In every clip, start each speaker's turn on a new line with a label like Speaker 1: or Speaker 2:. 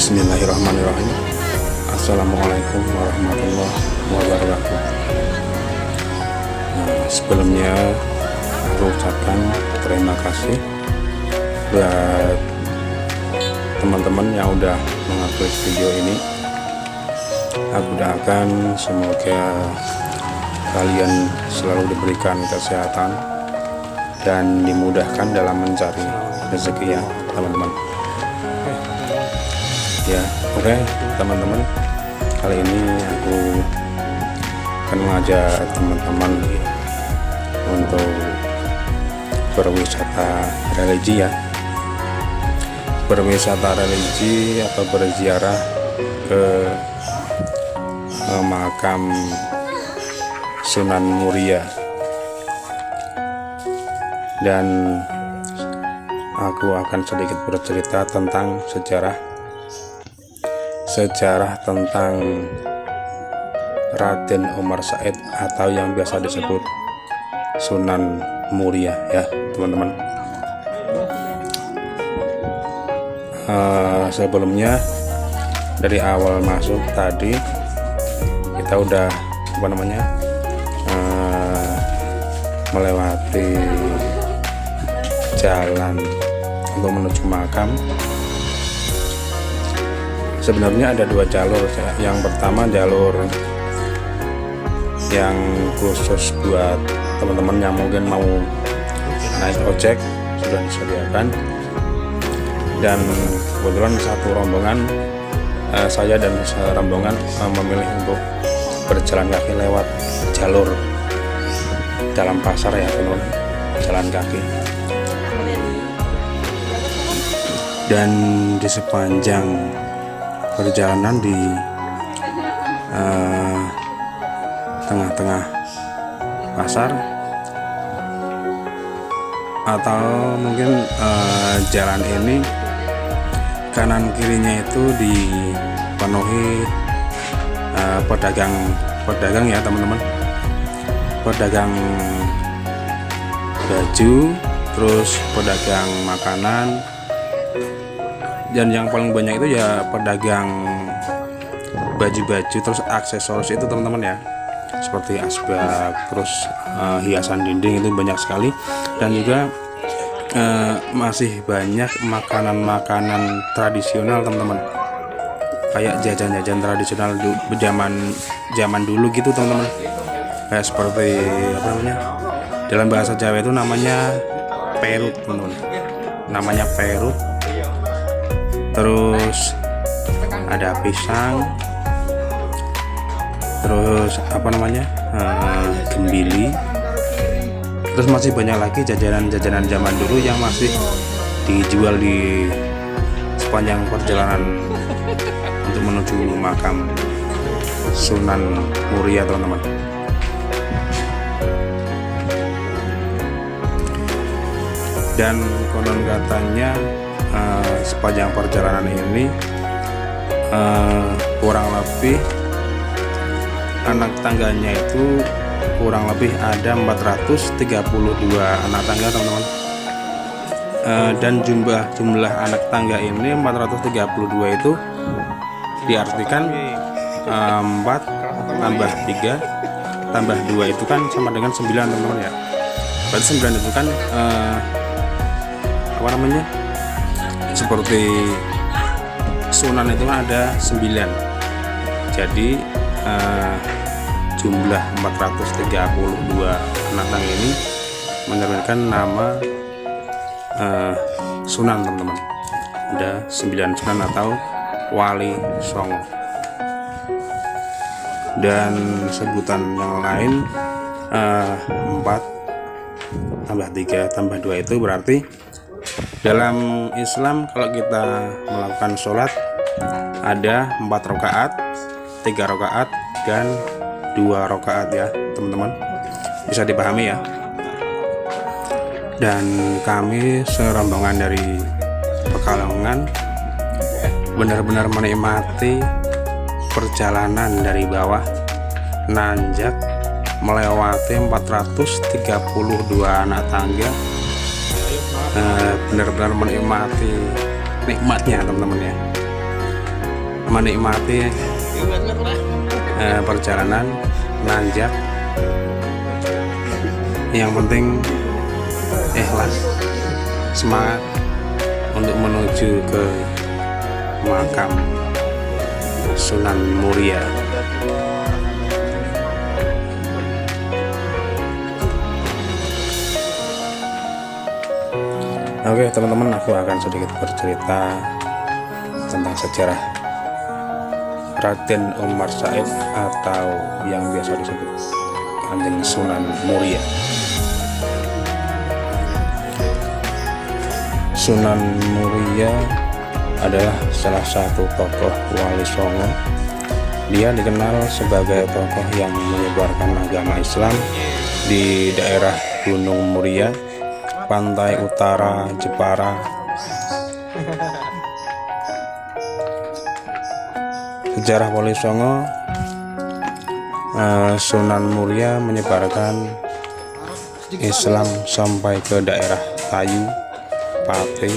Speaker 1: Bismillahirrahmanirrahim. Assalamualaikum warahmatullahi wabarakatuh. Sebelumnya aku ucapkan terima kasih buat teman-teman yang udah mengupload video ini. Aku doakan semoga kalian selalu diberikan kesehatan dan dimudahkan dalam mencari rezeki ya teman-teman. Ya, oke teman-teman, kali ini aku akan mengajak teman-teman untuk berwisata religi ya, berwisata religi atau berziarah ke makam Sunan Muria. Dan aku akan sedikit bercerita tentang sejarah tentang Raden Omar Said atau yang biasa disebut Sunan Muria ya teman-teman. Sebelumnya dari awal masuk tadi kita udah melewati jalan untuk menuju makam. Sebenarnya ada dua jalur. Yang pertama jalur yang khusus buat teman-teman yang mungkin mau naik ojek, sudah disediakan. Dan kebetulan satu rombongan, saya dan rombongan memilih untuk berjalan kaki lewat jalur dalam pasar ya teman-teman, jalan kaki. Dan di sepanjang perjalanan di tengah-tengah pasar atau mungkin jalan ini kanan kirinya itu dipenuhi pedagang ya teman-teman, pedagang baju, terus pedagang makanan, dan yang paling banyak itu ya pedagang baju-baju terus aksesoris itu teman-teman ya, seperti asbak, terus hiasan dinding, itu banyak sekali. Dan juga masih banyak makanan-makanan tradisional teman-teman, kayak jajan-jajan tradisional zaman dulu gitu teman-teman, kayak seperti dalam bahasa Jawa itu namanya perut teman-teman, namanya perut. Terus ada pisang, terus gembili, terus masih banyak lagi jajanan-jajanan zaman dulu yang masih dijual di sepanjang perjalanan untuk menuju makam Sunan Muria teman-teman. Dan konon katanya sepanjang perjalanan ini kurang lebih anak tangganya itu kurang lebih ada 432 anak tangga teman-teman. Dan jumlah anak tangga ini 432 itu diartikan 4 tambah 3 tambah 2 itu kan sama dengan 9 teman-teman ya. Berarti 9 itu kan seperti Sunan itu kan ada 9. Jadi jumlah 432 anak tangga ini menyebutkan nama Sunan teman-teman. Ada 9 Sunan atau Wali Songo. Dan sebutan yang lain 4 tambah 3 tambah 2 itu berarti dalam Islam kalau kita melakukan sholat ada 4 rakaat, 3 rakaat, dan 2 rakaat ya teman-teman, bisa dipahami ya. Dan kami serombongan dari Pekalongan benar-benar menikmati perjalanan dari bawah nanjak melewati 432 anak tangga. Benar-benar menikmati nikmatnya teman-teman ya. menikmati perjalanan nanjak. Yang penting ikhlas, semangat untuk menuju ke makam Sunan Muria. Oke teman-teman, aku akan sedikit bercerita tentang sejarah Raden Umar Said atau yang biasa disebut Kanjeng Sunan Muria. Sunan Muria adalah salah satu tokoh Wali Songo. Dia dikenal sebagai tokoh yang menyebarkan agama Islam di daerah Gunung Muria, pantai utara Jepara. Sejarah Wali Songo, Sunan Muria menyebarkan Islam sampai ke daerah Tayu, Pate,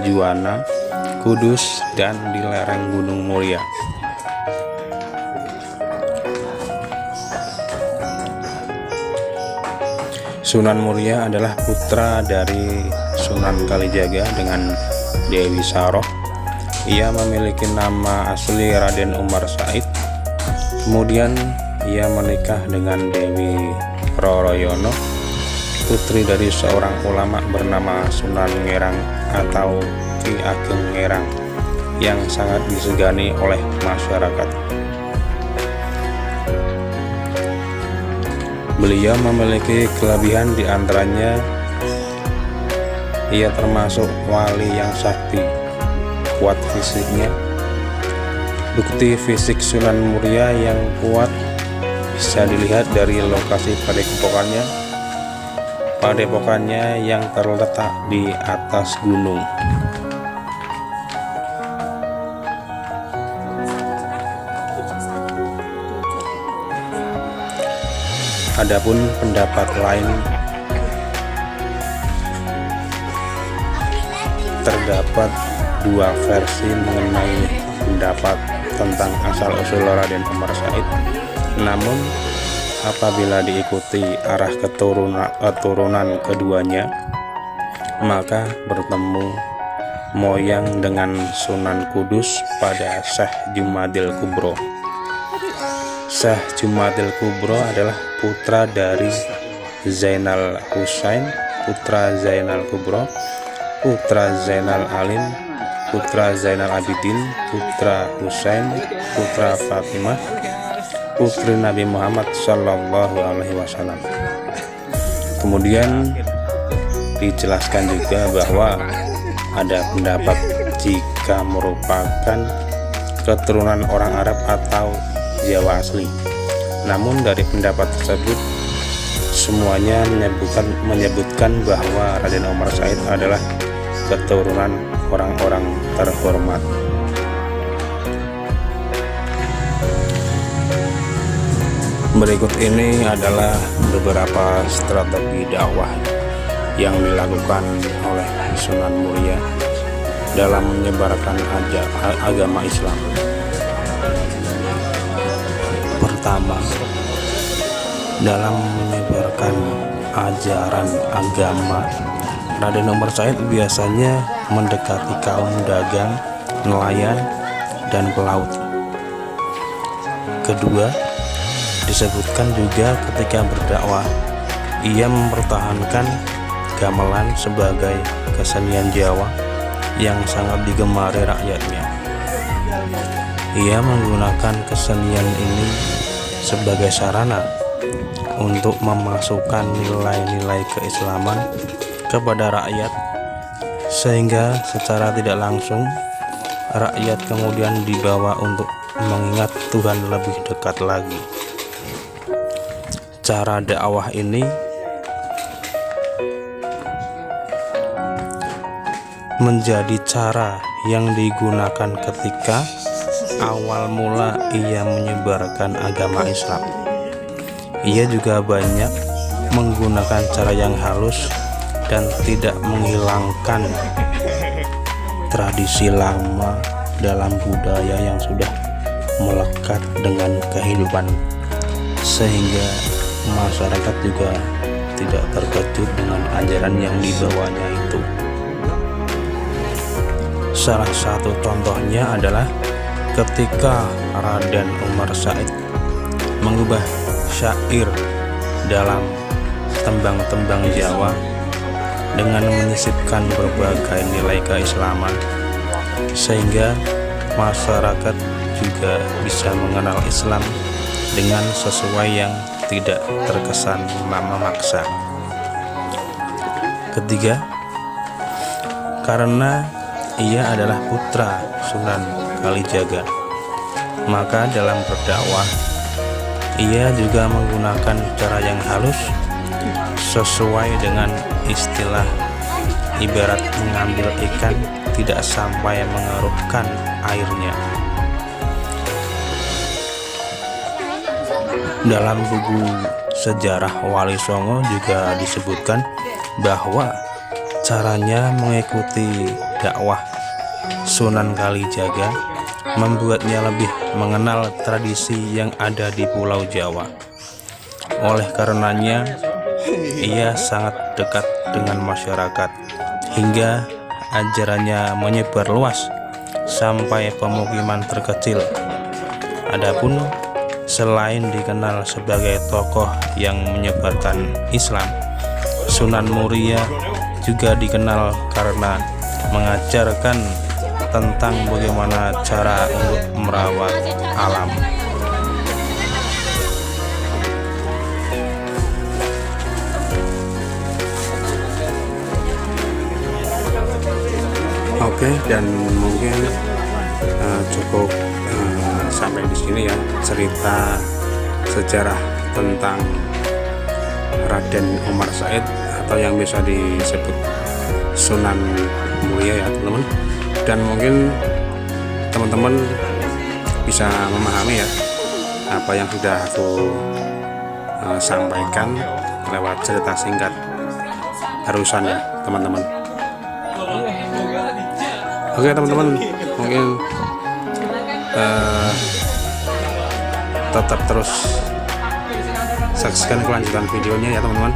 Speaker 1: Juwana, Kudus, dan di lereng Gunung Muria. Sunan Muria adalah putra dari Sunan Kalijaga dengan Dewi Saroh. Ia memiliki nama asli Raden Umar Said. Kemudian ia menikah dengan Dewi Roroyono, putri dari seorang ulama bernama Sunan Ngerang atau Ki Ageng Ngerang, yang sangat disegani oleh masyarakat. Beliau memiliki kelebihan, diantaranya ia termasuk wali yang sakti, kuat fisiknya. Bukti fisik Sunan Muria yang kuat bisa dilihat dari lokasi padepokannya. Padepokannya yang terletak di atas gunung. Adapun pendapat lain, terdapat dua versi mengenai pendapat tentang asal-usul Raden Umar Said. Namun apabila diikuti arah keturunan keduanya, maka bertemu moyang dengan Sunan Kudus pada Syekh Jumadil Kubro. Syekh Jumadil Kubro adalah putra dari Zainal Husain, putra Zainal Kubro, putra Zainal Alim, putra Zainal Abidin, putra Husain, putra Fatimah, putri Nabi Muhammad Shallallahu Alaihi Wasallam. Kemudian dijelaskan juga bahwa ada pendapat jika merupakan keturunan orang Arab atau Jawa asli. Namun dari pendapat tersebut semuanya menyebutkan bahwa Raden Umar Said adalah keturunan orang-orang terhormat. Berikut ini adalah beberapa strategi dakwah yang dilakukan oleh Sunan Muria dalam menyebarkan agama Islam. Pertama, dalam menyebarkan ajaran agama, Raden Umar Said biasanya mendekati kaum dagang, nelayan, dan pelaut. Kedua, disebutkan juga ketika berdakwah, ia mempertahankan gamelan sebagai kesenian Jawa yang sangat digemari rakyatnya. Ia menggunakan kesenian ini sebagai sarana untuk memasukkan nilai-nilai keislaman kepada rakyat, sehingga secara tidak langsung rakyat kemudian dibawa untuk mengingat Tuhan lebih dekat lagi. Cara dakwah ini menjadi cara yang digunakan ketika awal mula ia menyebarkan agama Islam. Ia juga banyak menggunakan cara yang halus dan tidak menghilangkan tradisi lama dalam budaya yang sudah melekat dengan kehidupan, sehingga masyarakat juga tidak terkejut dengan ajaran yang dibawanya itu. Salah satu contohnya adalah ketika Raden Umar Said mengubah syair dalam tembang-tembang Jawa dengan menyisipkan berbagai nilai keislaman, sehingga masyarakat juga bisa mengenal Islam dengan sesuai yang tidak terkesan memaksa. Ketiga, karena ia adalah putra Sunan Kalijaga, maka dalam berdakwah ia juga menggunakan cara yang halus sesuai dengan istilah ibarat mengambil ikan tidak sampai mengerukkan airnya. Dalam buku sejarah Wali Songo juga disebutkan bahwa caranya mengikuti dakwah Sunan Kalijaga membuatnya lebih mengenal tradisi yang ada di Pulau Jawa. Oleh karenanya, ia sangat dekat dengan masyarakat hingga ajarannya menyebar luas sampai pemukiman terkecil. Adapun selain dikenal sebagai tokoh yang menyebarkan Islam, Sunan Muria juga dikenal karena mengajarkan tentang bagaimana cara untuk merawat alam. Oke, dan mungkin cukup sampai di sini ya cerita sejarah tentang Raden Umar Said atau yang bisa disebut Sunan Muria ya teman-teman. Dan mungkin teman-teman bisa memahami ya apa yang sudah aku sampaikan lewat cerita singkat barusan ya teman-teman. Oke teman-teman, mungkin tetap terus saksikan kelanjutan videonya ya teman-teman.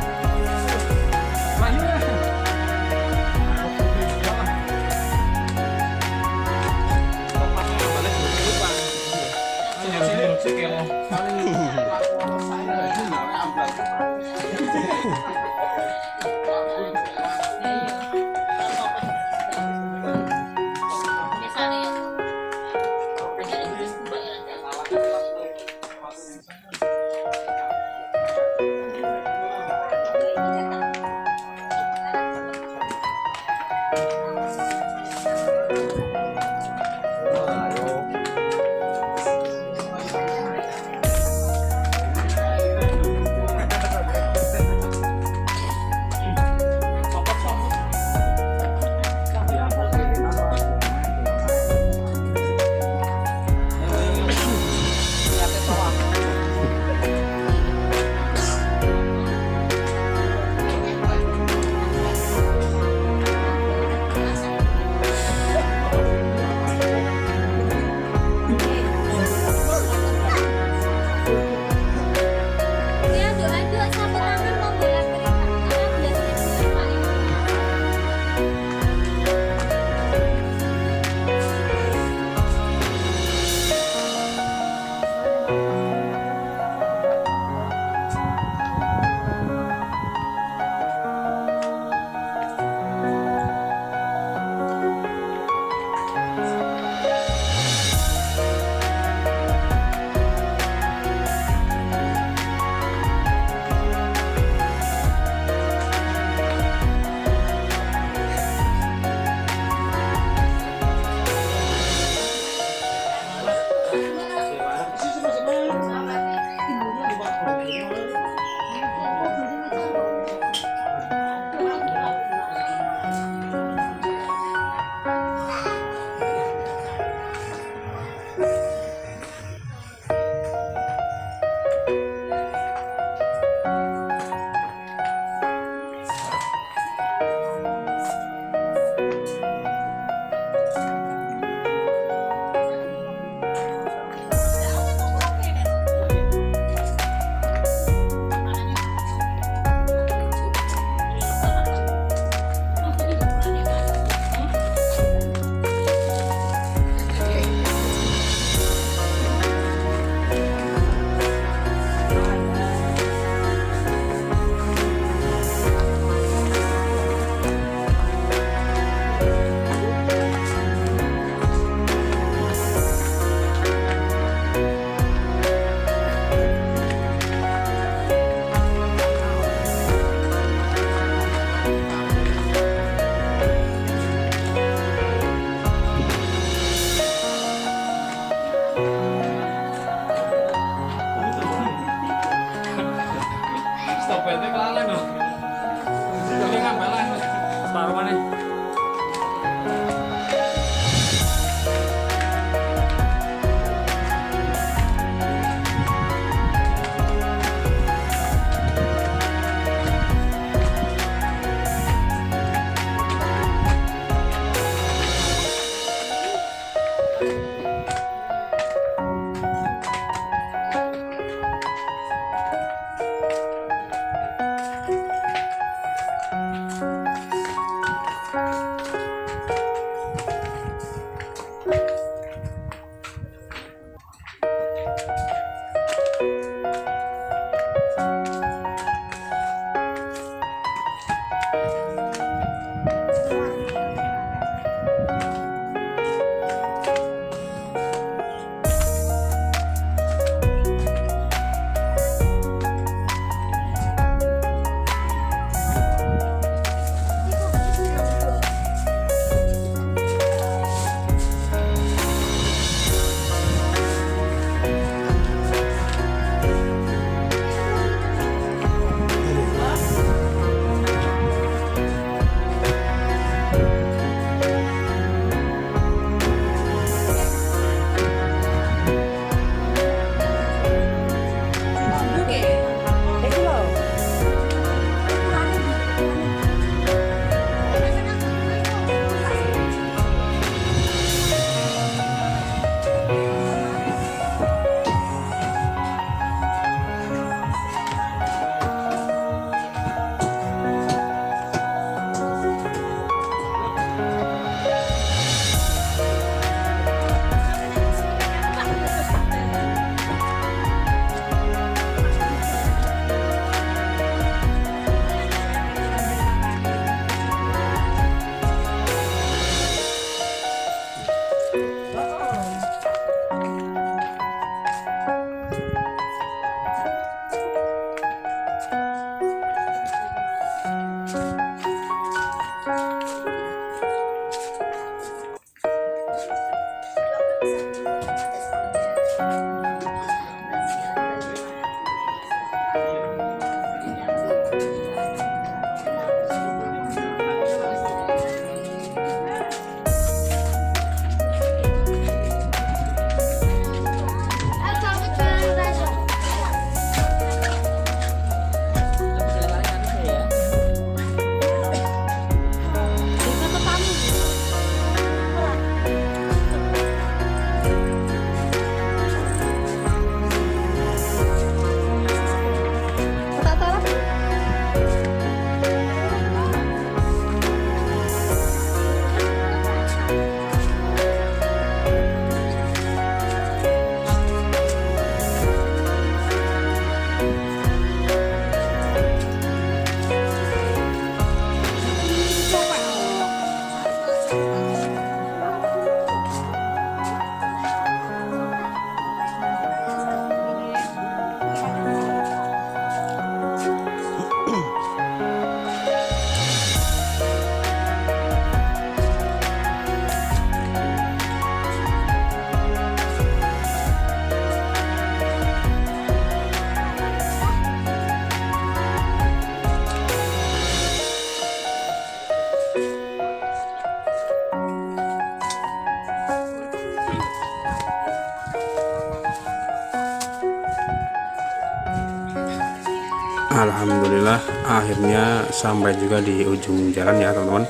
Speaker 1: Alhamdulillah akhirnya sampai juga di ujung jalan ya teman-teman,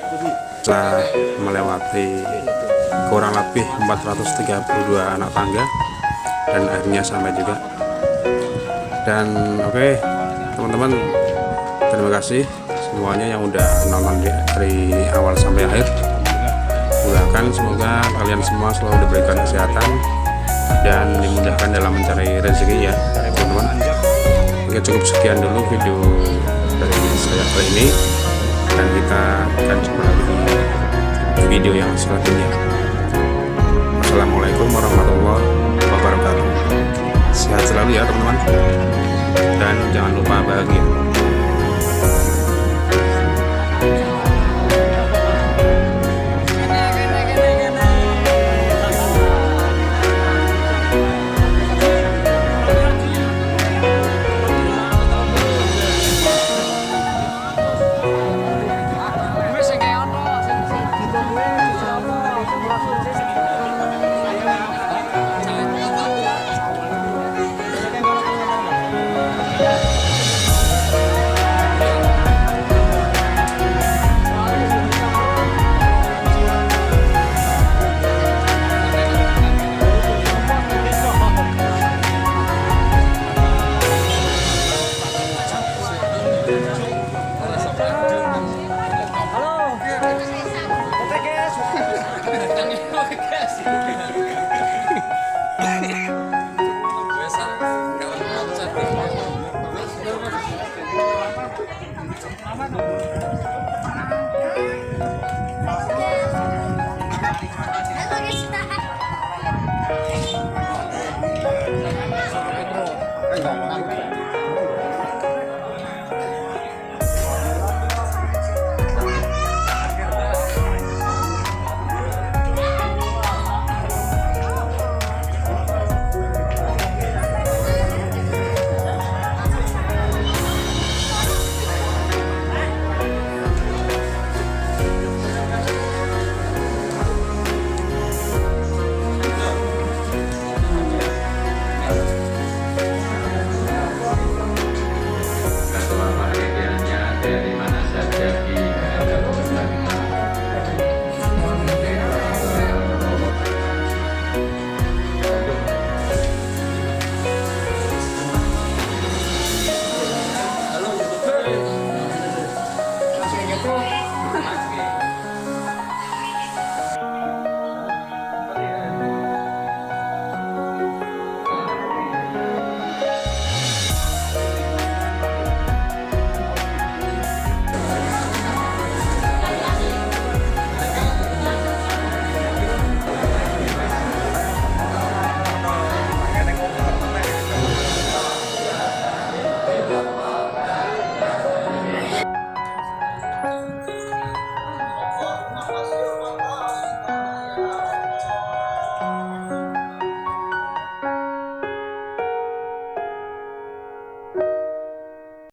Speaker 1: setelah melewati kurang lebih 432 anak tangga dan akhirnya sampai juga. Dan oke teman-teman, terima kasih semuanya yang udah nonton dari awal sampai akhir. Doakan semoga kalian semua selalu diberikan kesehatan dan dimudahkan dalam mencari rezeki ya teman-teman. Oke, cukup sekian dulu video dari saya kali ini, dan kita akan jumpa lagi di video yang selanjutnya. Assalamualaikum warahmatullahi wabarakatuh. Sehat selalu ya teman-teman, dan jangan lupa bahagia.